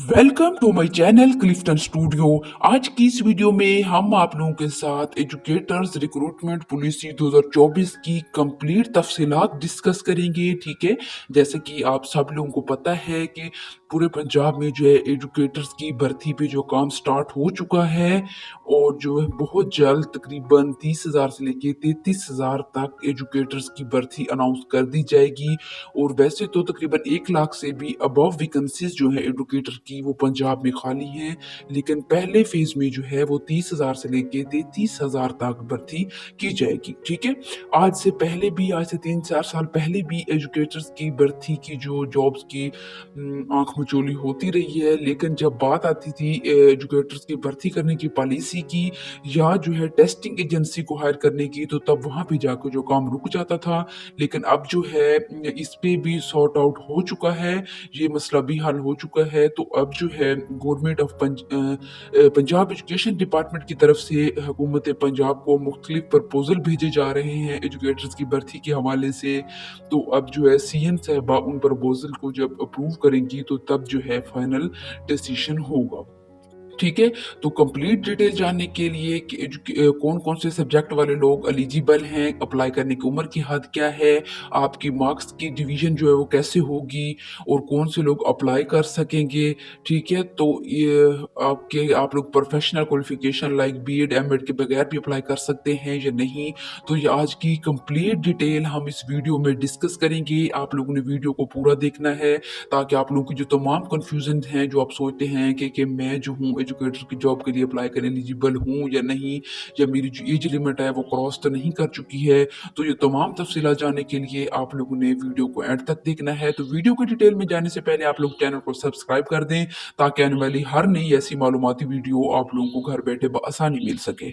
Welcome to my channel Clifton studio. आज की इस वीडियो में हम आप लोगों के साथ एजुकेटर्स रिक्रूटमेंट पॉलिसी 2024 की कंप्लीट तफसीलात डिस्कस करेंगे। ठीक है, जैसे कि आप सब लोगों को पता है कि पूरे पंजाब में जो है एजुकेटर्स की भर्ती पे जो काम स्टार्ट हो चुका है और जो है बहुत जल्द तकरीबन 30,000 से लेके 33,000 तक एजुकेटर्स की भर्ती अनाउंस कर दी जाएगी। और वैसे तो तकरीबन 1 लाख से भी अबव वैकेंसीज जो है एजुकेटर की वो पंजाब में खाली हैं, लेकिन पहले फेज में जो है वो 30,000 से लेके 33,000 तक भर्ती की जाएगी। ठीक है, आज से 3-4 साल पहले भी एजुकेटर्स की भर्ती की जो जॉब्स की आंख मचोली होती रही है, लेकिन जब बात आती थी एजुकेटर्स की भर्ती करने की पॉलिसी की या जो है टेस्टिंग एजेंसी को हायर करने की, तो तब वहां पे जाकर जो काम रुक जाता था। लेकिन अब जो है इस पे भी सॉर्ट आउट हो चुका है, ये मसला भी हल हो चुका है। तो अब जो है government of Punjab education department की तरफ से हुकूमत पंजाब को मुख्तलिफ प्रपोजल भेजे जा रहे हैं एजुकेटर्स की भर्ती के हवाले से। तो अब जो है सीएम साहबा उन प्रपोजल को जब अप्रूव करेंगी तो तब जो है फाइनल डिसीजन होगा। ठीक है, तो कंप्लीट डिटेल जानने के लिए कि कौन कौन से सब्जेक्ट वाले लोग एलिजिबल हैं, अप्लाई करने की उम्र की हद क्या है, आपकी मार्क्स की डिवीजन जो है वो कैसे होगी और कौन से लोग अप्लाई कर सकेंगे। ठीक है, तो ये आप लोग professional qualification like BEd MEd के बगैर भी अप्लाई कर सकते हैं या नहीं, तो ये आज की कंप्लीट डिटेल हम इस वीडियो में डिस्कस करेंगे। आप लोगों ने वीडियो को पूरा देखना है ताकि आप लोगों की जो तमाम कन्फ्यूजन हैं, जो आप सोचते हैं कि मैं जो हूँ एजुकेटर की जॉब के लिए अप्लाई करने एलिजिबल हूँ या नहीं, या मेरी जो एज लिमिट है वो क्रॉस तो नहीं कर चुकी है, तो ये तमाम तफसीलात जानने के लिए आप लोगों ने वीडियो को एंड तक देखना है। तो वीडियो की डिटेल में जाने से पहले आप लोग चैनल को सब्सक्राइब कर दें ताकि आने वाली हर नई ऐसी मालूमाती वीडियो आप लोगों को घर बैठे बआसानी मिल सके।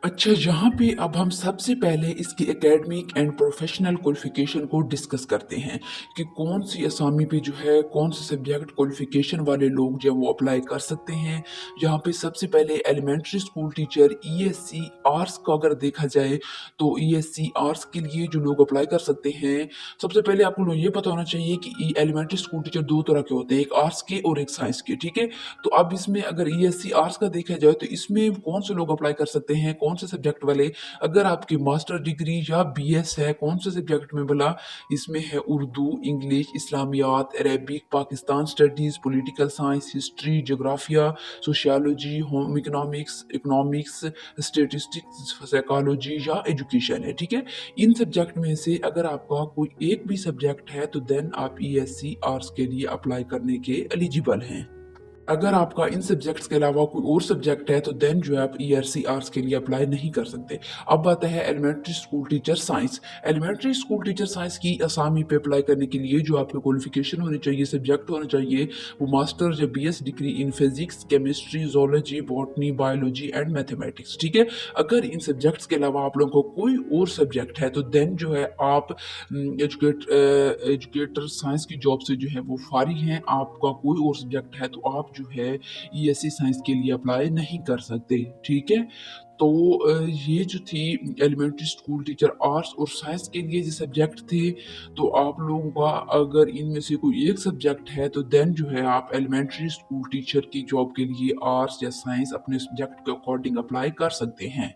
अच्छा, यहाँ पे अब हम सबसे पहले इसकी एकेडमिक एंड प्रोफेशनल क्वालिफिकेशन को डिस्कस करते हैं कि कौन सी असामी पे जो है कौन से सब्जेक्ट क्वालिफिकेशन वाले लोग जो है वो अप्लाई कर सकते हैं। यहाँ पे सबसे पहले elementary school teacher ESC arts को अगर देखा जाए तो ईएससी आर्ट्स के लिए जो लोग अप्लाई कर सकते हैं, सबसे पहले आपको ये पता होना चाहिए कि एलिमेंट्री स्कूल टीचर दो तरह के होते हैं, एक आर्ट्स के और एक साइंस के। ठीक है, तो अब इसमें अगर ईएससी आर्ट्स का देखा जाए तो इसमें कौन से लोग अप्लाई कर सकते हैं, कौन से सब्जेक्ट वाले। अगर आपकी मास्टर डिग्री या बीएस है, कौन से सब्जेक्ट में भला, इसमें है उर्दू, इंग्लिश, इस्लामियात, Arabic, Pakistan studies, political science, history, जोग्राफिया, sociology, home economics, statistics, psychology या एजुकेशन है। ठीक है, इन सब्जेक्ट में से अगर आपका कोई एक भी सब्जेक्ट है तो देन आप ईएससी आर्ट्स के लिए अप्लाई करने के एलिजिबल हैं। अगर आपका इन सब्जेक्ट्स के अलावा कोई और सब्जेक्ट है तो देन जो है आप ईआरसी आर्ट्स के लिए अप्लाई नहीं कर सकते। अब आता है elementary school teacher science. Elementary school teacher science की असामी पे अप्लाई करने के लिए जो आपकी क्वालिफिकेशन होनी चाहिए, सब्जेक्ट होना चाहिए, वो मास्टर या BS degree in physics, chemistry, zoology, botany, biology and mathematics. ठीक है, अगर इन सब्जेक्ट्स के अलावा आप लोगों को कोई और सब्जेक्ट है तो देन जो है आप एजुकेटर साइंस की जॉब से जो है वो फारिग हैं। आपका कोई और सब्जेक्ट है तो आप जो है ईएससी साइंस के लिए अप्लाई नहीं कर सकते। ठीक है, तो ये जो थी एलिमेंट्री स्कूल टीचर आर्ट्स और साइंस के लिए जो सब्जेक्ट थे, तो आप लोगों का अगर इनमें से कोई एक सब्जेक्ट है तो देन जो है आप एलिमेंट्री स्कूल टीचर की जॉब के लिए आर्ट्स या साइंस अपने सब्जेक्ट के अकॉर्डिंग अप्लाई कर सकते हैं।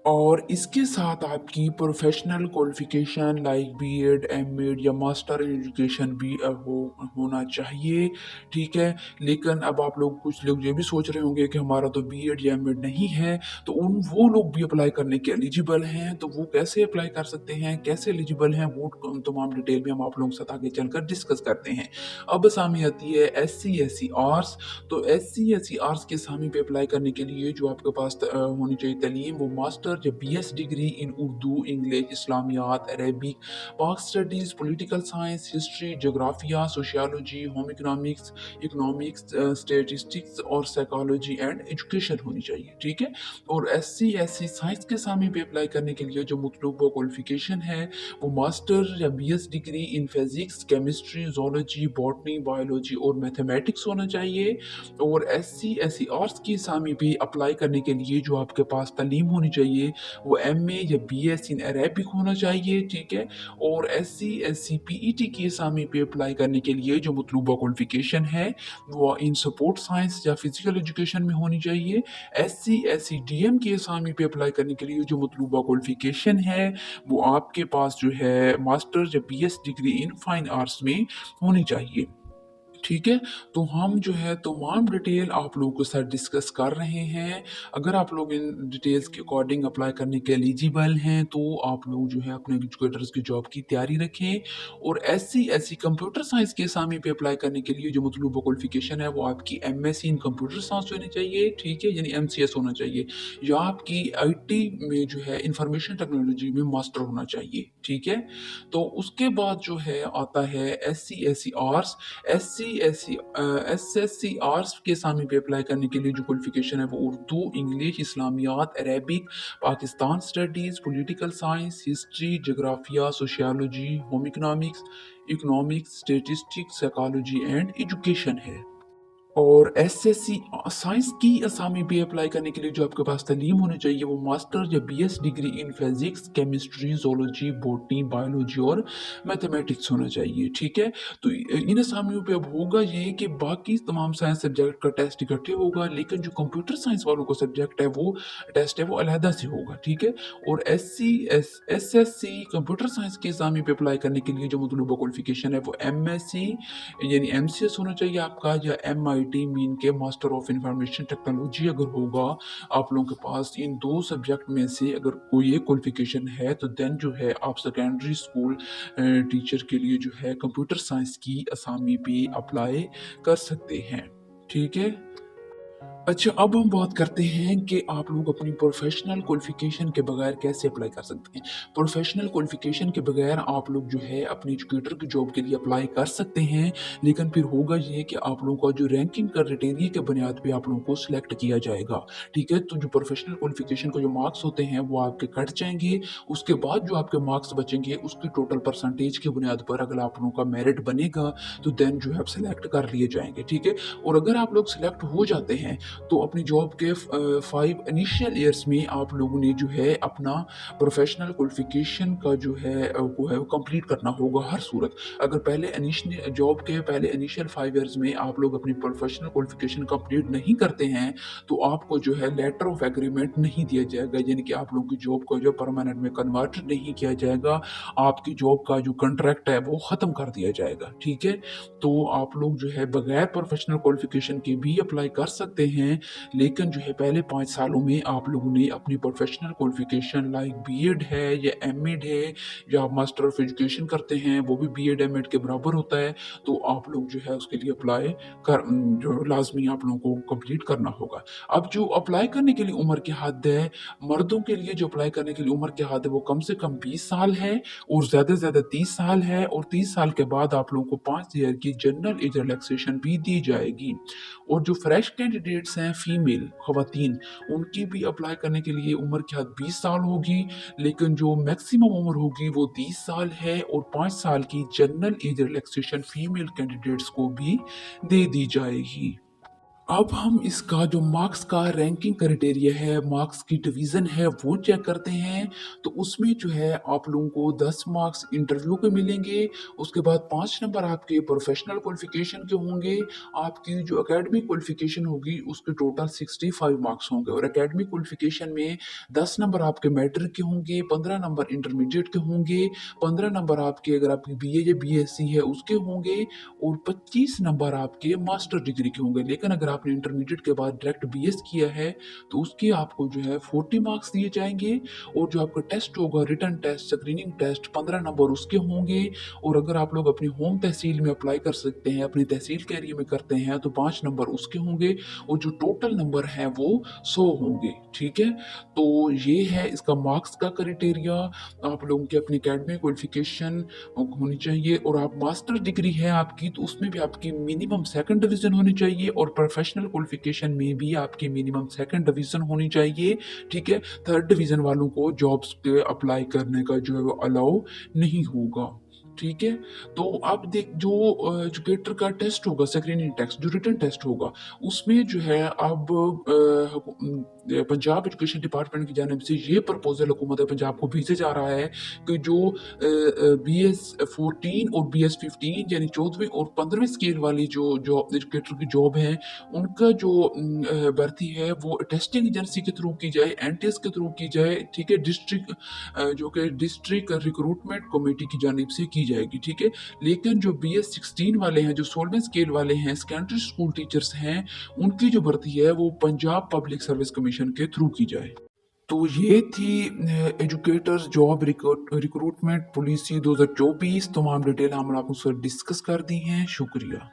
और इसके साथ आपकी professional qualification like BEd, MEd या मास्टर इन एजुकेशन भी होना चाहिए। ठीक है, लेकिन अब आप लोग कुछ लोग ये भी सोच रहे होंगे कि हमारा तो बीएड या एमएड नहीं है, तो वो लोग भी अप्लाई करने के एलिजिबल हैं। तो वो कैसे अप्लाई कर सकते हैं, कैसे एलिजिबल हैं, वो तमाम डिटेल में हम आप लोगों के साथ आगे चलकर डिस्कस करते हैं। अब सामने आती है SC/SC आर्ट्स। तो SC/SC आर्ट्स के सामी पे अप्लाई करने के लिए जो आपके पास होनी चाहिए तालीम, वो मास्टर या BS degree in Urdu, English, इस्लामियात, Arabic, Pak studies, political science, history, जोग्राफिया, सोशियोलॉजी, होम इकोनॉमिक्स, स्टेटिस्टिक्स और साइकोलॉजी एंड एजुकेशन होनी चाहिए। ठीक है, और SC/SC साइंस के सामी पे अप्लाई करने के लिए जो मतलूबा क्वालिफिकेशन है वो मास्टर या BS degree in physics, chemistry, zoology, botany, biology और मैथमेटिक्स होना चाहिए। और SC/SC आर्ट्स की सामी पे अप्लाई करने के लिए जो आपके पास तालीम होनी चाहिए चाहिए वो MA या BS इन अरेबिक होना चाहिए, ठीक है। और SC SC PET की असामी पे अप्लाई करने के लिए जो मतलूबा क्वालिफिकेशन है वो इन सपोर्ट साइंस या फिजिकल एजुकेशन में होनी चाहिए। SC SC DM की असामी पे अप्लाई करने के लिए जो मतलूबा क्वालिफिकेशन है वो आपके पास जो है मास्टर या BS degree in fine arts में होनी चाहिए, ठीक है। तो हम जो है तमाम डिटेल आप लोगों के साथ डिस्कस कर रहे हैं। अगर आप लोग इन डिटेल्स के अकॉर्डिंग अप्लाई करने के एलिजिबल हैं तो आप लोग जो है अपने एजुकेटर्स की जॉब की तैयारी रखें। और SC SC कंप्यूटर साइंस के असामी पे अप्लाई करने के लिए जो मतलूबा क्वालिफिकेशन है वो आपकी MSc इन कंप्यूटर साइंस होनी चाहिए, ठीक है, यानी MCS होना चाहिए, या आपकी IT में जो है इंफॉर्मेशन टेक्नोलॉजी में मास्टर होना चाहिए, ठीक है। तो उसके बाद जो है आता है SC SC arts. SSC arts के असामी पे अप्लाई करने के लिए जो क्वालिफिकेशन है वो उर्दू, इंग्लिश, इस्लामियात, Arabic, Pakistan studies, political science, history, जोग्राफिया, sociology, home economics, statistics, psychology and education है। और SSC साइंस की असामी पे अप्लाई करने के लिए जो आपके पास तालीम होनी चाहिए वो मास्टर या BS degree in physics, chemistry, zoology, botany, biology और मैथमेटिक्स होना चाहिए, ठीक है। तो इन असामियों पे अब होगा ये कि बाकी तमाम साइंस सब्जेक्ट का टेस्ट इकट्ठे होगा, लेकिन जो कंप्यूटर साइंस वालों का सब्जेक्ट है वो टेस्ट है वो अलहदा से होगा, ठीक है। और SSC कंप्यूटर साइंस के असामी पे अप्लाई करने के लिए जो मतलूबा क्वालिफिकेशन है वो MSc यानी MCS होना चाहिए आपका, या MIT मीन के मास्टर ऑफ इंफॉर्मेशन टेक्नोलॉजी अगर होगा आप लोगों के पास इन दो सब्जेक्ट में से अगर कोई एक क्वालिफिकेशन है तो देन जो है आप सेकेंडरी स्कूल टीचर के लिए जो है कंप्यूटर साइंस की असामी पे अप्लाई कर सकते हैं, ठीक है। अच्छा, अब हम बात करते हैं कि आप लोग अपनी प्रोफेशनल क्वालिफिकेशन के बगैर कैसे अप्लाई कर सकते हैं। प्रोफेशनल क्वालिफिकेशन के बगैर आप लोग जो है अपनी एजुकेटर की जॉब के लिए अप्लाई कर सकते हैं, लेकिन फिर होगा ये कि आप लोगों का जो रैंकिंग क्राइटेरिया के बुनियाद पे आप लोगों को सिलेक्ट किया जाएगा, ठीक है। तो जो प्रोफेशनल क्वालिफिकेशन के जो मार्क्स होते हैं वो आपके कट जाएंगे, उसके बाद जो आपके मार्क्स बचेंगे उसकी टोटल परसेंटेज के बुनियाद पर अगर आप लोगों का मेरिट बनेगा तो देन जो है आप सिलेक्ट कर लिए जाएंगे, ठीक है। और अगर आप लोग सिलेक्ट हो जाते हैं तो अपनी जॉब के 5 इनिशियल ईयर्स में आप लोगों ने जो है अपना प्रोफेशनल क्वालिफिकेशन का जो है वो है कंप्लीट करना होगा हर सूरत। अगर पहले इनिशियल जॉब के पहले इनिशियल 5 ईयर्स में आप लोग अपनी प्रोफेशनल क्वालिफिकेशन कंप्लीट नहीं करते हैं तो आपको जो है लेटर ऑफ एग्रीमेंट नहीं दिया जाएगा, यानी कि आप लोगों की जॉब को जो परमानेंट में कन्वर्ट नहीं किया जाएगा, आपकी जॉब का जो कॉन्ट्रैक्ट है वो ख़त्म कर दिया जाएगा, ठीक है। तो आप लोग जो है बगैर प्रोफेशनल क्वालिफिकेशन के भी अप्लाई कर सकते हैं, लेकिन जो है पहले 5 सालों में आप लोगों ने अपनी प्रोफेशनल क्वालिफिकेशन लाइक BEd है या MEd है या आप मास्टर ऑफ एजुकेशन करते हैं वो भी BEd MEd के बराबर होता है, तो आप लोग जो है उसके लिए अप्लाई कर जो लाजमी आप लोगों को कंप्लीट करना होगा। अब जो अप्लाई करने के लिए उम्र की हद है, मर्दों के लिए जो अप्लाई करने के लिए उम्र की हद है वो कम से कम 20 साल है और ज़्यादा से ज़्यादा 30 साल है, और 30 साल के बाद आप लोगों को 5 ईयर की जनरल एज रिलैक्सेशन भी दी जाएगी। और जो फ्रेश कैंडिडेट्स हैं फीमेल खवातीन, उनकी भी अप्लाई करने के लिए उम्र की हद 20 साल होगी, लेकिन जो मैक्सिमम उम्र होगी वो 30 साल है, और 5 साल की general age relaxation female candidates को भी दे दी जाएगी। अब हम इसका जो मार्क्स का रैंकिंग क्राइटेरिया है, मार्क्स की डिवीज़न है वो चेक करते हैं। तो उसमें जो है आप लोगों को 10 मार्क्स इंटरव्यू के मिलेंगे, उसके बाद 5 नंबर आपके प्रोफेशनल क्वालिफिकेशन के होंगे, आपकी जो एकेडमिक क्वालिफिकेशन होगी उसके टोटल 65 मार्क्स होंगे, और एकेडमिक क्वालिफिकेशन में 10 नंबर आपके मैट्रिक के होंगे, 15 नंबर इंटरमीडिएट के होंगे, 15 नंबर आपके अगर आपकी BA या BSc है उसके होंगे, और 25 नंबर आपके मास्टर डिग्री के होंगे। लेकिन अगर आपने इंटरमीडिएट के बाद डायरेक्ट BS किया है तो उसके आपको जो है 40 मार्क्स दिए जाएंगे, और जो आपका टेस्ट होगा written test, screening test, 15 number उसके होंगे। और अगर आप लोग अपनी होम तहसील में अप्लाई कर सकते हैं, अपनी तहसील के एरिया में करते हैं तो 5 नंबर उसके होंगे, और जो टोटल नंबर है वो 100 होंगे, ठीक है। तो ये है इसका मार्क्स का क्राइटेरिया। आप लोगों की अपनी एकेडमिक क्वालिफिकेशन होनी चाहिए, और आप मास्टर डिग्री है आपकी तो उसमें भी आपकी मिनिमम 2nd डिवीजन होनी चाहिए, और प्रोफेशनल क्वालिफिकेशन में भी आपकी मिनिमम 2nd डिवीजन होनी चाहिए, ठीक है। 3rd डिवीजन वालों को जॉब्स पे अप्लाई करने का जो है वो अलाउ नहीं होगा, ठीक है। तो अब देख जो एजुकेटर का टेस्ट होगा, स्क्रीनिंग टेस्ट जो रिटन टेस्ट होगा, उसमें जो है अब पंजाब एजुकेशन डिपार्टमेंट की जानिब से ये प्रपोजल हुकूमत पंजाब को भेजा जा रहा है कि जो BS 14 और BS 15 यानी 14वीं और 15वीं स्केल वाली जो जो एजुकेटर की जॉब है, उनका जो भर्ती है वो टेस्टिंग एजेंसी के थ्रू की जाए, एनटीएस के थ्रू की जाए, ठीक है, डिस्ट्रिक्ट जो कि डिस्ट्रिक्ट रिक्रूटमेंट कमेटी की जानिब से की जाएगी, ठीक है। लेकिन जो BS 16 वाले हैं, जो 16वें स्केल वाले हैं, सेकेंडरी स्कूल टीचर्स हैं, उनकी जो भर्ती है वो पंजाब पब्लिक सर्विस कमीशन के थ्रू की जाए। तो ये थी एजुकेटर्स जॉब रिक्रूटमेंट पॉलिसी 2024। तमाम डिटेल हमने आपको डिस्कस कर दी हैं। शुक्रिया।